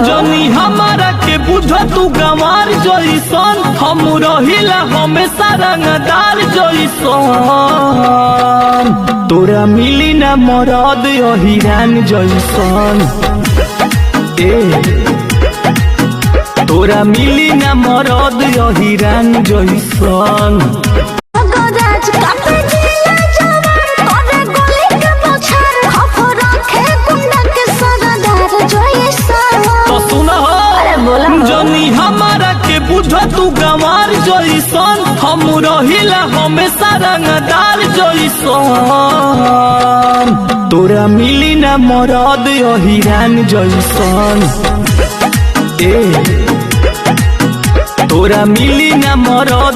जनी हमारा के बुझ तू गंवार जइसन हम रहिला हमेशा रंगदार जइसन तोरा मिली ना मरद हिरान जइसन तोरा मिली ना मरद हिरान जइसन जनी हमारा के बुझ तू गंवार जइसन हम रहिला हमेशा रंगदार जइसन तोरा मिली ना मरद हिरान जइसन तोरा मिली ना मरद